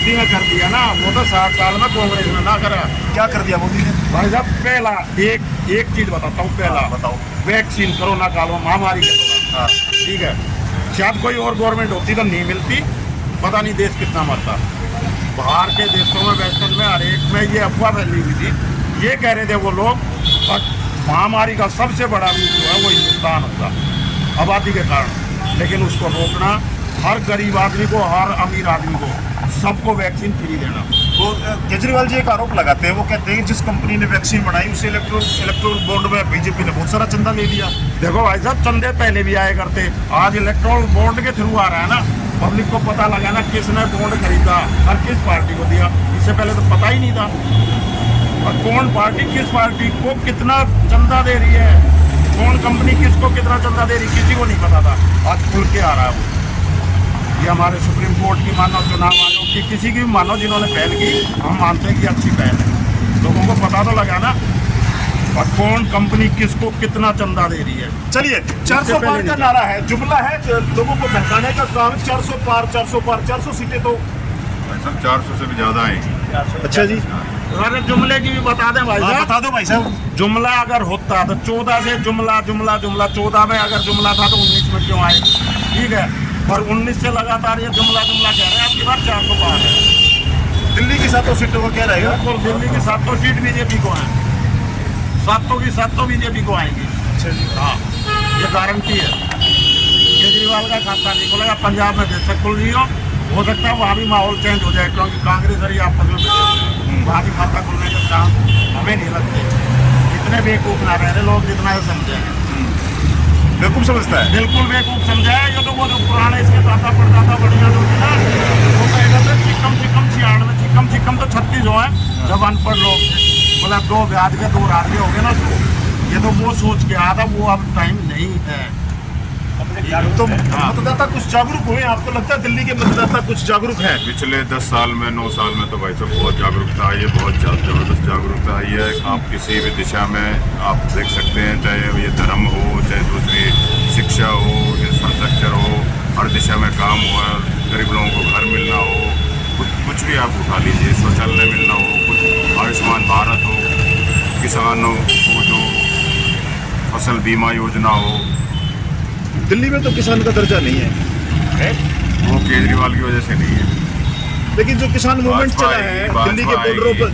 मोदी ने कर दिया ना, वो तो 60 साल में कांग्रेस ने ना करा। क्या कर दिया मोदी ने? भाई साहब पहला एक चीज बताता हूँ। पहला बताओ। वैक्सीन कोरोना काल में महामारी के दौरान, हाँ। ठीक है, शायद कोई और गवर्नमेंट होती तो नहीं मिलती, पता नहीं देश कितना मरता। बाहर के देशों में वेस्टर्न में हर एक में ये अफवाह फैली हुई थी, ये कह रहे थे वो लोग, महामारी का सबसे बड़ा रूप जो है वो हिंदुस्तान होता आबादी के कारण। लेकिन उसको रोकना, हर गरीब आदमी को, हर अमीर आदमी को, सबको वैक्सीन फ्री देना। वो केजरीवाल जी एक आरोप लगाते हैं, वो कहते हैं कि जिस कंपनी ने वैक्सीन बनाई उसे इलेक्ट्रोल बॉन्ड में बीजेपी ने बहुत सारा चंदा ले लिया। देखो भाई साहब, चंदे पहले भी आए करते, आज इलेक्ट्रोल बॉन्ड के थ्रू आ रहा है ना, पब्लिक को पता लगा ना किसने बॉन्ड खरीदा और किस पार्टी को दिया। इससे पहले तो पता ही नहीं था और कौन पार्टी किस पार्टी को कितना चंदा दे रही है, कौन कंपनी किसको कितना चंदा दे रही, किसी को नहीं पता था। आज खुल के आ रहा है वो। ये हमारे सुप्रीम कोर्ट की मानो, चुनाव आयोग की, किसी की भी मानो जिन्होंने पहल की, हम मानते हैं कि अच्छी पहल है। लोगों को पता तो लगा ना और कौन कंपनी किसको कितना चंदा दे रही है। चलिए, 400 पार का नारा है, जुमला है, लोगों को बहकाने का काम। 400 पार, 400 पार, 400 सीटें तो सब 400 से भी ज्यादा आएंगी। अच्छा जी, अरे जुमले की भी बता दें भाई साहब। बता दो भाई साहब। जुमला अगर होता तो 14 से जुमला जुमला जुमला 14 में अगर जुमला था तो 19 में क्यों आए? ठीक है, और 19 से लगातार ये जुमला जुमला कह रहे हैं। आपकी बात 400 पार है। दिल्ली की 700 सीटों को क्या रहेगा? बिल्कुल, दिल्ली की 700 सीट बीजेपी को है, 700 की 700 बीजेपी को आएंगी। अच्छा जी, हाँ, ये गारंटी है। केजरीवाल का खाता नहीं खुलेगा, पंजाब में जैसे खुल रही हो सकता है वहाँ भी माहौल चेंज हो जाए, क्योंकि कांग्रेस और ये आपस में भिड़े, वहाँ भी खाता खुलने के चांस हमें नहीं लगते। इतने बेवकूफ़ ना रहे लोग जितना ये समझेंगे। बेवकूफ समझता है। बिल्कुल बेवकूफ़ समझाया। ये तो वो जो पुराने इसके दादा परदादा बढ़िया लोग थे ना, वो कहते थे चिकम चिकम 96, चिकम चिकम तो 36 हो है जब अनपढ़ लोग थे। मतलब 2 ब्याज के 2 रात हो गए ना, तो ये तो वो सोच के आया था, वो अब टाइम नहीं है। तो मतदाता कुछ जागरूक हुए? आपको लगता है दिल्ली के मतदाता कुछ जागरूक हैं? पिछले 10 साल में, 9 साल में तो भाई साहब बहुत जागरूकता आई है, बहुत ज़बरदस्त जागरूकता आई है। आप किसी भी दिशा में आप देख सकते हैं, चाहे ये धर्म हो, चाहे दूसरी शिक्षा हो, इंफ्रास्ट्रक्चर हो, हर दिशा में काम हुआ। गरीब लोगों को घर मिलना हो, कुछ भी आप उठा लीजिए, शौचालय मिलना हो, कुछ आयुष्मान भारत हो, किसानों को जो फसल बीमा योजना हो। दिल्ली में तो किसान का दर्जा नहीं है, वो केजरीवाल की वजह से नहीं है। लेकिन जो किसान मूवमेंट चला है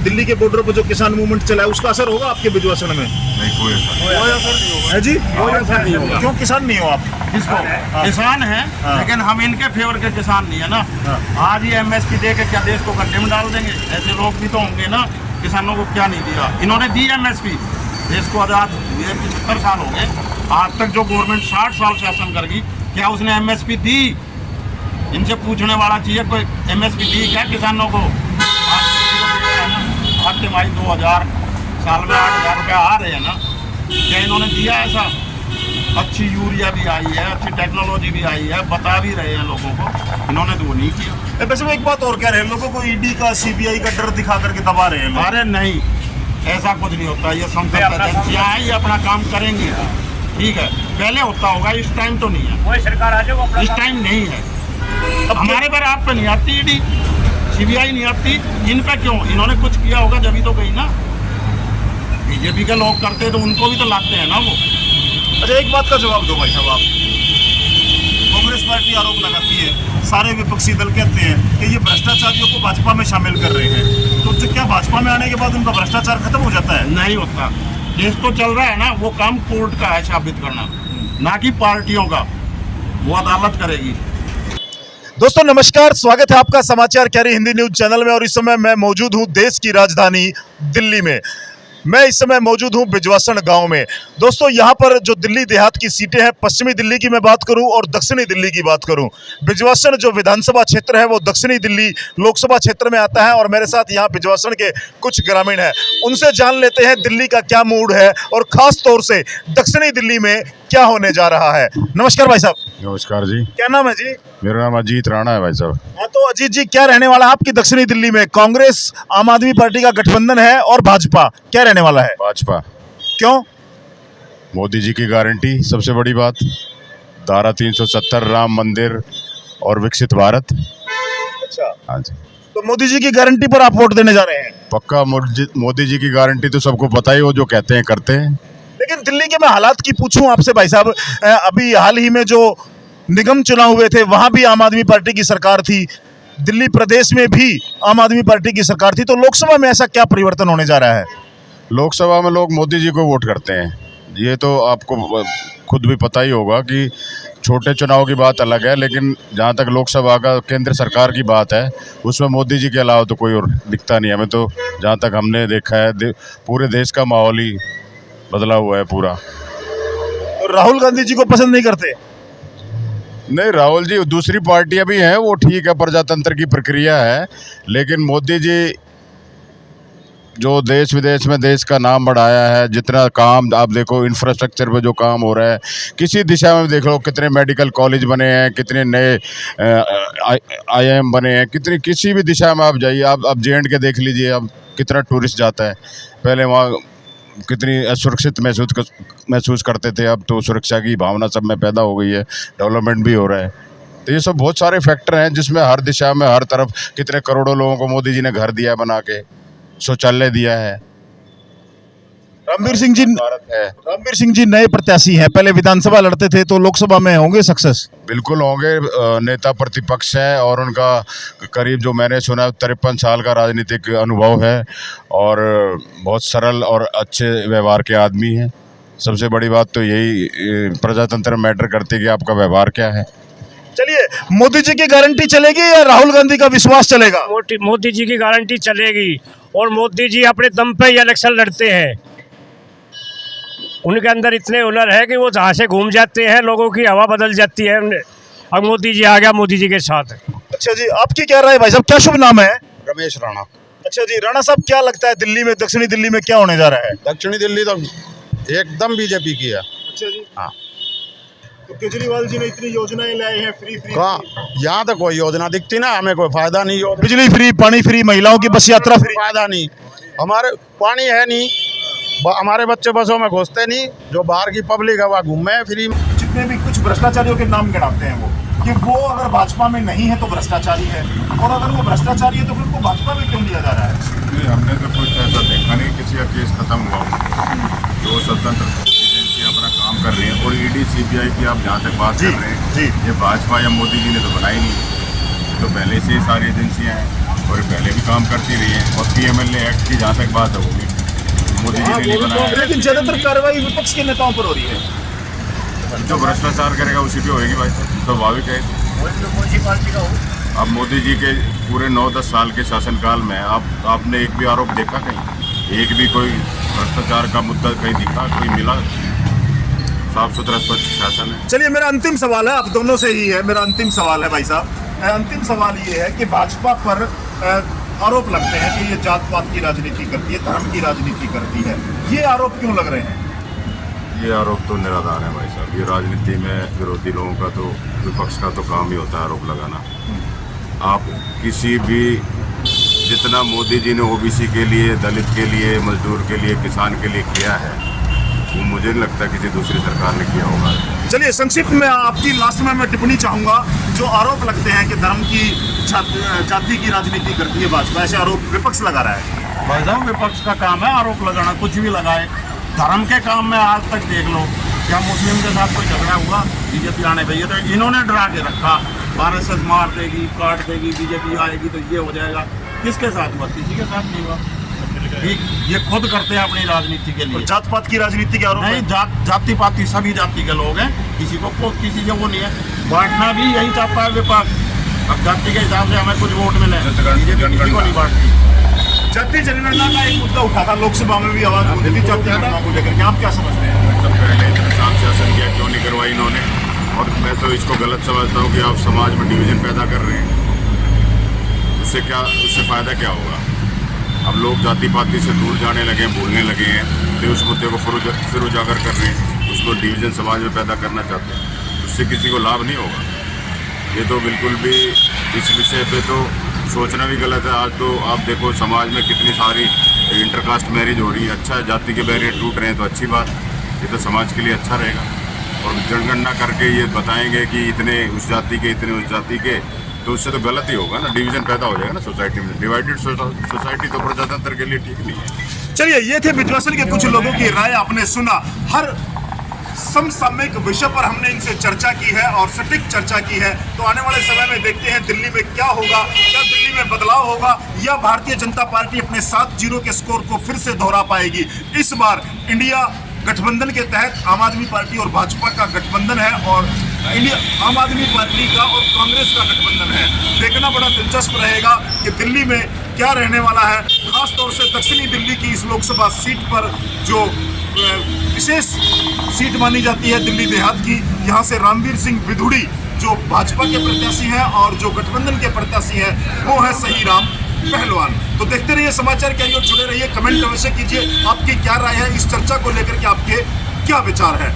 दिल्ली के बॉर्डरों पर जो किसान मूवमेंट चला है, उसका असर होगा आपके बिजवासन में? नहीं, कोई असर नहीं। है जी, कोई असर नहीं होगा। क्यों किसान नहीं हो आप? किसको? किसान है, लेकिन हम इनके फेवर के किसान नहीं है ना। आज ये MSP दे के क्या देश को गड्ढे में डाल देंगे? ऐसे लोग भी तो होंगे ना। किसानों को क्या नहीं दिया? इन्होंने दी MSP, देश को आज़ाद 75 साल हो गए। आज तक जो गवर्नमेंट 60 साल शासन कर गई, क्या उसने MSP दी? इनसे पूछने वाला चाहिए, कोई MSP दी क्या किसानों को? आज तिमाही 2000 साल में 8000 रुपया आ रहे हैं ना, क्या इन्होंने दिया ऐसा? अच्छी यूरिया भी आई है, अच्छी टेक्नोलॉजी भी आई है, बता भी रहे हैं लोगों को, इन्होंने तो वो नहीं किया। वैसे मैं एक बात और कह रहे हैं, लोगों को ED का, CBI का डर दिखा करके दबा रहे हैं। अरे नहीं, ऐसा कुछ नहीं होता। ये संसद एजेंसियाँ हैं, ये अपना काम करेंगी, ठीक है। पहले होता होगा, इस टाइम तो नहीं है। कोई सरकार आ जाए, इस टाइम नहीं है। हमारे पर आप पे नहीं आती ED, CBI नहीं आती, इन पे क्यों? इन्होंने कुछ किया होगा जब तो गई ना। बीजेपी के लोग करते तो उनको भी तो लाते हैं ना वो। अच्छा, एक बात का जवाब दो भाई साहब आप। कांग्रेस पार्टी आरोप लगाती है, सारे विपक्षी दल कहते हैं कि ये भ्रष्टाचारियों को भाजपा में शामिल कर रहे हैं, तो क्या भाजपा में आने के बाद उनका भ्रष्टाचार खत्म हो जाता है? नहीं होता। केस तो चल रहा है ना, वो काम कोर्ट का है साबित करना, ना कि पार्टियों का। वो अदालत करेगी। दोस्तों नमस्कार, स्वागत है आपका समाचार कैरी हिंदी न्यूज चैनल में। और इस समय मैं मौजूद हूं देश की राजधानी दिल्ली में। मैं इस समय मौजूद हूं बिजवासन गांव में। दोस्तों यहाँ पर जो दिल्ली देहात की सीटें हैं, पश्चिमी दिल्ली की मैं बात करूं और दक्षिणी दिल्ली की बात करूं, बिजवासन जो विधानसभा क्षेत्र है वो दक्षिणी दिल्ली लोकसभा क्षेत्र में आता है। और मेरे साथ यहाँ बिजवासन के कुछ ग्रामीण हैं, उनसे जान लेते हैं दिल्ली का क्या मूड है और खास तौर से दक्षिणी दिल्ली में क्या होने जा रहा है। नमस्कार भाई साहब। नमस्कार जी। क्या नाम है जी? मेरा नाम अजीत राणा है भाई साहब। हाँ, तो अजीत जी, क्या रहने वाला है आपकी दक्षिणी दिल्ली में? कांग्रेस आम आदमी पार्टी का गठबंधन है और भाजपा, क्या रहने वाला है? भाजपा। क्यों? मोदी जी की गारंटी सबसे बड़ी बात, धारा 370, राम मंदिर और विकसित भारत। अच्छा, हाँ जी। तो मोदी जी की गारंटी पर आप वोट देने जा रहे हैं? पक्का मोदी जी की गारंटी तो सबको पता ही, वो जो कहते हैं करते हैं। लेकिन दिल्ली के मैं हालात की पूछूं आपसे भाई साहब, अभी हाल ही में जो निगम चुनाव हुए थे वहां भी आम आदमी पार्टी की सरकार थी, दिल्ली प्रदेश में भी आम आदमी पार्टी की सरकार थी, तो लोकसभा में ऐसा क्या परिवर्तन होने जा रहा है? लोकसभा में लोग मोदी जी को वोट करते हैं, ये तो आपको खुद भी पता ही होगा कि छोटे चुनाव की बात अलग है, लेकिन जहाँ तक लोकसभा का केंद्र सरकार की बात है उसमें मोदी जी के अलावा तो कोई और दिखता नहीं हमें। तो जहाँ तक हमने देखा है पूरे देश का माहौल ही बदला हुआ है पूरा। तो राहुल गांधी जी को पसंद नहीं करते? नहीं, राहुल जी, दूसरी पार्टियां भी हैं, वो ठीक है, प्रजातंत्र की प्रक्रिया है, लेकिन मोदी जी जो देश विदेश में देश का नाम बढ़ाया है, जितना काम आप देखो इंफ्रास्ट्रक्चर पे जो काम हो रहा है, किसी दिशा में देख लो, कितने मेडिकल कॉलेज बने हैं, कितने नए IIM बने हैं, किसी भी दिशा में आप जाइए, आप J&K देख लीजिए, अब कितना टूरिस्ट जाता है। पहले वहाँ कितनी असुरक्षित महसूस करते थे, अब तो सुरक्षा की भावना सब में पैदा हो गई है, डेवलपमेंट भी हो रहा है। तो ये सब बहुत सारे फैक्टर हैं जिसमें हर दिशा में हर तरफ कितने करोड़ों लोगों को मोदी जी ने घर दिया बना के, शौचालय दिया है। रणबीर सिंह जी भारत है, रणबीर सिंह जी नए प्रत्याशी हैं, पहले विधानसभा लड़ते थे, तो लोकसभा में होंगे सक्सेस? बिल्कुल होंगे। नेता प्रतिपक्ष है और उनका करीब जो मैंने सुना 53 साल का राजनीतिक अनुभव है और बहुत सरल और अच्छे व्यवहार के आदमी हैं। सबसे बड़ी बात तो यही प्रजातंत्र में मैटर करती है कि आपका व्यवहार क्या है। चलिए, मोदी जी की गारंटी चलेगी या राहुल गांधी का विश्वास चलेगा? मोदी जी की गारंटी चलेगी और मोदी जी अपने दम पे ही इलेक्शन लड़ते हैं। उनके अंदर इतने हुनर है कि वो जहाँ से घूम जाते हैं, लोगों की हवा बदल जाती है। अब मोदी जी आ गया, मोदी जी के साथ। अच्छा जी, आपकी क्या राय भाई साहब, क्या शुभ नाम है? रमेश राणा। अच्छा जी, राणा साहब, क्या लगता है दिल्ली में, दक्षिणी दिल्ली में क्या होने जा रहा है? दक्षिणी दिल्ली तो एकदम बीजेपी की है। अच्छा जी, हाँ। तो केजरीवाल जी ने इतनी योजनाएं लाई हैं, फ्री कहाँ यहाँ तो कोई योजना दिखती ना, हमें कोई फायदा नहीं हो। बिजली फ्री, पानी फ्री, महिलाओं की बस यात्रा फ्री। फायदा नहीं, हमारे पानी है नहीं, हमारे बच्चे बसों में घुसते नहीं, जो बाहर की पब्लिक है वह घूमे फ्री। जितने भी कुछ भ्रष्टाचारियों के नाम गिनाते हैं वो अगर भाजपा में नहीं है तो भ्रष्टाचारी है, और अगर वो भ्रष्टाचारी है तो फिर उनको भाजपा में क्यों लिया जा रहा है? नहीं, हमने तो कुछ ऐसा देखा नहीं, किसी का केस खत्म हुआ जो स्वतंत्र एजेंसी अपना काम कर रही है। और ED CBI की आप जहाँ तक बात कर रहे हैं, ये भाजपा या मोदी जी ने तो बनाई नहीं, तो पहले से ही सारी एजेंसियाँ हैं और पहले भी काम करती रही हैं। और PMLA एक्ट की जहाँ तक बात होगी, मोदी जी ने नहीं बनाया। लेकिन ज्यादातर कार्रवाई विपक्ष के नेताओं पर हो रही है। जो भ्रष्टाचार करेगा उसी पे होएगी भाई साहब, स्वाभाविक है। अब मोदी जी के पूरे 9-10 साल के शासनकाल में आपने एक भी आरोप देखा कहीं? एक भी कोई भ्रष्टाचार का मुद्दा कहीं दिखा, कोई मिला? साफ सुथरा स्वच्छ शासन है। चलिए, मेरा अंतिम सवाल है, आप दोनों से ही है, मेरा अंतिम सवाल है भाई साहब। अंतिम सवाल ये है कि भाजपा पर आरोप लगते हैं कि ये जात पात की राजनीति करती है, धर्म की राजनीति करती है, ये आरोप क्यों लग रहे हैं? ये आरोप तो निराधार है भाई साहब। ये राजनीति में विरोधी लोगों का तो, विपक्ष का तो काम ही होता है आरोप लगाना। आप किसी भी, जितना मोदी जी ने OBC के लिए, दलित के लिए, मजदूर के लिए, किसान के लिए किया है, वो मुझे नहीं लगता किसी दूसरी सरकार ने किया होगा। चलिए, संक्षिप्त में आपकी लास्ट में मैं टिप्पणी चाहूंगा। जो आरोप लगते हैं कि धर्म की, जाति की राजनीति करती है भाजपा, ऐसे आरोप विपक्ष लगा रहा है। भाई साहब, विपक्ष का काम है आरोप लगाना, कुछ भी लगाए। धर्म के काम में आज तक देख लो, क्या मुस्लिम के साथ कोई झगड़ा हुआ? बीजेपी आने पर तो इन्होंने डरा के रखा, RSS मार देगी, काट देगी, बीजेपी आएगी तो ये हो जाएगा। किसके साथ हुआ? किसी के साथ नहीं हुआ। ये खुद करते हैं अपनी राजनीति के लिए। जात पात की राजनीति के आरोप नहीं, जाति पाति सभी जाति के लोग हैं, किसी को किसी से वो नहीं है। बांटना भी यही चाहता है विपक्ष। अब जाति के हिसाब से हमें कुछ वोट मिले, बीजेपी किसी को नहीं बांटती। जाति जनगणना का एक मुद्दा उठा था, लोकसभा में भी आवाज उठी थी जाति जनगणना को लेकर के, आप क्या समझते हैं? सब पहले इतना शांत शासन किया, क्यों नहीं करवाई इन्होंने? और मैं तो इसको गलत समझता हूँ कि आप समाज में डिवीजन पैदा कर रहे हैं। उससे फ़ायदा क्या होगा? अब लोग जाति पाति से दूर जाने लगे हैं, भूलने लगे हैं, तो उस मुद्दे को फिर उजागर कर रहे हैं, उसको डिवीज़न समाज में पैदा करना चाहते हैं। उससे किसी को लाभ नहीं होगा। ये तो बिल्कुल भी इस विषय पे तो सोचना भी गलत है। आज तो आप देखो समाज में कितनी सारी इंटरकास्ट मैरिज हो रही है। अच्छा है, जाति के बैरियर टूट रहे हैं तो अच्छी बात, ये तो समाज के लिए अच्छा रहेगा। और जनगणना करके ये बताएंगे कि इतने उस जाति के, इतने उस जाति के, तो उससे तो गलत ही होगा ना, डिवीजन पैदा हो जाएगा ना सोसाइटी में। डिवाइडेड सोसाइटी तो प्रजातंत्र के लिए ठीक नहीं है। चलिए, ये थे बिजवासन के कुछ लोगों की राय, आपने सुना। हर समसामयिक विषय पर हमने इनसे चर्चा की है और सटीक चर्चा की है। तो आने वाले समय में देखते हैं दिल्ली में क्या होगा, क्या दिल्ली में बदलाव होगा या भारतीय जनता पार्टी अपने 7-0 के स्कोर को फिर से दोहरा पाएगी। इस बार इंडिया गठबंधन के तहत आम आदमी पार्टी और भाजपा का गठबंधन है और इंडिया आम आदमी पार्टी का और कांग्रेस का गठबंधन है। देखना बड़ा दिलचस्प रहेगा कि दिल्ली में क्या रहने वाला है। खासतौर से दक्षिणी दिल्ली की इस लोकसभा सीट पर जो विशेष सीट मानी जाती है दिल्ली देहात की, यहाँ से रामवीर सिंह विधुड़ी जो भाजपा के प्रत्याशी हैं और जो गठबंधन के प्रत्याशी हैं वो है सही राम पहलवान। तो देखते रहिए समाचार क्या, जुड़े रहिए, कमेंट अवश्य कीजिए आपकी क्या राय है इस चर्चा को लेकर के, आपके क्या विचार है।